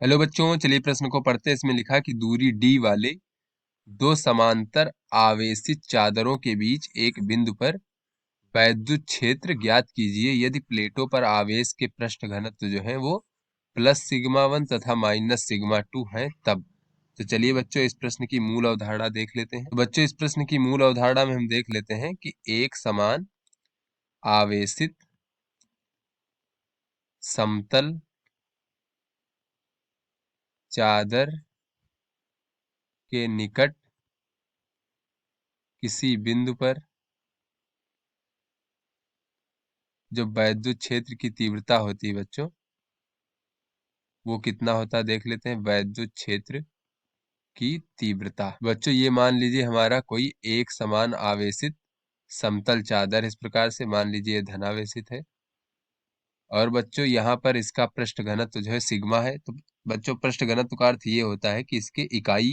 Hello बच्चों, चलिए प्रश्न को पढ़ते हैं। इसमें लिखा कि दूरी d वाले दो समांतर आवेशित चादरों के बीच एक बिंदु पर वैद्युत क्षेत्र ज्ञात कीजिए यदि प्लेटों पर आवेश के पृष्ठ घनत्व जो है वो प्लस सिग्मा 1 तथा माइनस सिग्मा 2 है तब। तो चलिए बच्चों इस प्रश्न की मूल अवधारणा देख लेते हैं। तो बच्चों इस प्रश्न की मूल अवधारणा में हम देख लेते हैं कि एक समान आवेशित समतल चादर के निकट किसी बिंदु पर जो वैद्युत क्षेत्र की तीव्रता होती है बच्चों, वो कितना होता है देख लेते हैं। वैद्युत क्षेत्र की तीव्रता बच्चों, ये मान लीजिए हमारा कोई एक समान आवेशित समतल चादर, इस प्रकार से मान लीजिए धनावेशित है और बच्चों यहाँ पर इसका पृष्ठ घनत्व जो है सिग्मा है। तो बच्चों पृष्ठ घनत्व का अर्थ ये होता है कि इसके इकाई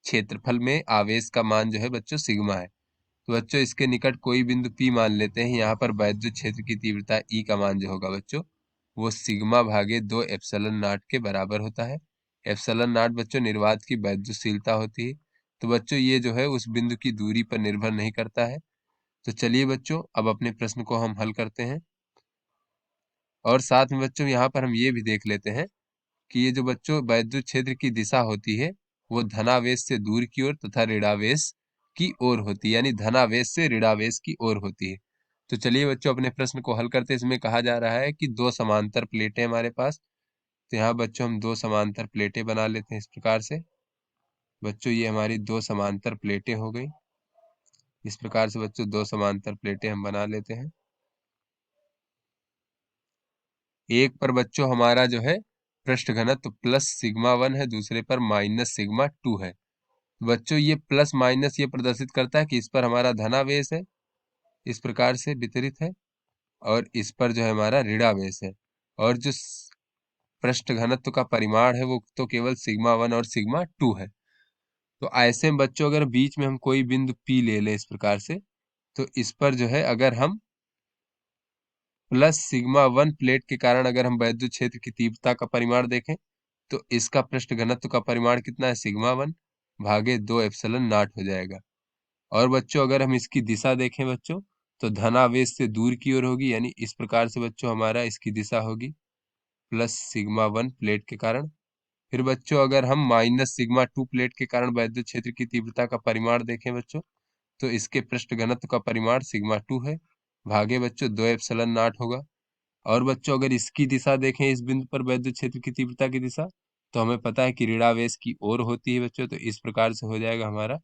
क्षेत्रफल में आवेश का मान जो है बच्चों सिग्मा है। तो बच्चों इसके निकट कोई बिंदु P मान लेते हैं। यहाँ पर वैद्युत क्षेत्र की तीव्रता E का मान जो होगा बच्चों वो सिग्मा भागे 2 एप्सिलॉन नॉट के बराबर होता है। एप्सिलॉन नॉट बच्चों निर्वात की वैद्युतशीलता होती है। तो बच्चों ये जो है उस बिंदु की दूरी पर निर्भर नहीं करता है। तो चलिए बच्चों अब अपने प्रश्न को हम हल करते हैं और साथ में बच्चों यहाँ पर हम ये भी देख लेते हैं कि ये जो बच्चों वैद्युत क्षेत्र की दिशा होती है वो धनावेश से दूर की ओर तथा ऋणावेश की ओर होती है, यानी धनावेश से ऋणावेश की ओर होती है। तो चलिए बच्चों अपने प्रश्न को हल करते हैं। इसमें कहा जा रहा है कि दो समांतर प्लेटें हमारे पास। तो यहाँ बच्चों हम दो समांतर प्लेटें बना लेते हैं इस प्रकार से। बच्चों ये हमारी दो समांतर प्लेटें हो गई। इस प्रकार से बच्चों दो समांतर प्लेटें हम बना लेते हैं। एक पर बच्चों हमारा जो है पृष्ठ घनत्व प्लस सिग्मा 1 है, दूसरे पर माइनस सिग्मा 2 है। बच्चों ये प्लस माइनस ये प्रदर्शित करता है कि इस पर हमारा धनावेश है, इस प्रकार से वितरित है, और इस पर जो है हमारा ऋणावेश है। और जो पृष्ठ घनत्व का परिमाण है वो तो केवल सिग्मा 1 और सिग्मा 2 है। तो ऐसे में बच्चों अगर बीच में हम कोई बिंदु P ले लें इस प्रकार से, तो इस पर जो है अगर हम प्लस सिग्मा 1 प्लेट के कारण अगर हम वैद्युत क्षेत्र की तीव्रता का परिमाण देखें तो इसका पृष्ठ घनत्व का परिमाण कितना है, सिग्मा 1 भागे 2 एप्सिलॉन नॉट हो जाएगा। और बच्चों अगर हम इसकी दिशा देखें बच्चों तो धनावेश से दूर की ओर होगी, यानी इस प्रकार से बच्चों हमारा इसकी दिशा होगी प्लस सिग्मा 1 प्लेट के कारण। फिर बच्चों अगर हम माइनस सिग्मा 2 प्लेट के कारण वैद्युत क्षेत्र की तीव्रता का परिमाण देखें बच्चों तो इसके पृष्ठ घनत्व का परिमाण सिग्मा 2 है भागे बच्चों 2 एप्सिलॉन नॉट होगा। और बच्चों अगर इसकी दिशा देखें इस बिंदु पर वैद्युत क्षेत्र की तीव्रता की दिशा, तो हमें पता है कि ऋणावेश की ओर होती है बच्चों। तो इस प्रकार से हो जाएगा हमारा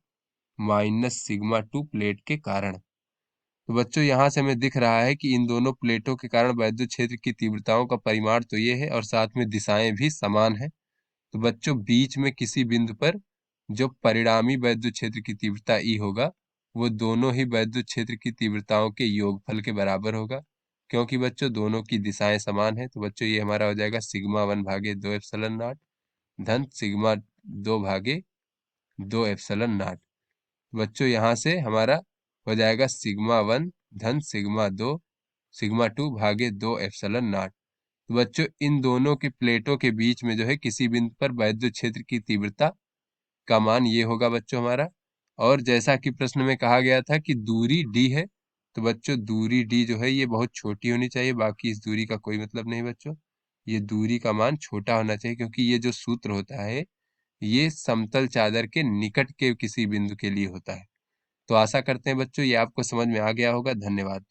माइनस सिग्मा 2 प्लेट के कारण। तो बच्चों यहाँ से हमें दिख रहा है कि इन दोनों प्लेटों के कारण वैद्युत क्षेत्र की तीव्रताओं का परिमाण तो ये है और साथ में दिशाएं भी समान है। तो बच्चों बीच में किसी बिंदु पर जो परिणामी वैद्युत क्षेत्र की तीव्रता ई होगा वो दोनों ही वैद्युत क्षेत्र की तीव्रताओं के योगफल के बराबर होगा, क्योंकि बच्चों दोनों की दिशाएं समान है। तो बच्चों ये हमारा हो जाएगा सिग्मा 1 भागे 2 एप्सिलॉन नॉट धन सिग्मा 2 भागे 2 एप्सिलॉन नॉट। बच्चों यहाँ से हमारा हो जाएगा सिग्मा 1 धन सिग्मा 2 सिग्मा 2 भागे 2 एप्सिलॉन नॉट। तो बच्चों इन दोनों के प्लेटों के बीच में जो है किसी बिंदु पर वैद्युत क्षेत्र की तीव्रता का मान ये होगा बच्चों हमारा। और जैसा कि प्रश्न में कहा गया था कि दूरी d है, तो बच्चों दूरी d जो है ये बहुत छोटी होनी चाहिए, बाकी इस दूरी का कोई मतलब नहीं बच्चों। ये दूरी का मान छोटा होना चाहिए क्योंकि ये जो सूत्र होता है ये समतल चादर के निकट के किसी बिंदु के लिए होता है। तो आशा करते हैं बच्चों ये आपको समझ में आ गया होगा। धन्यवाद।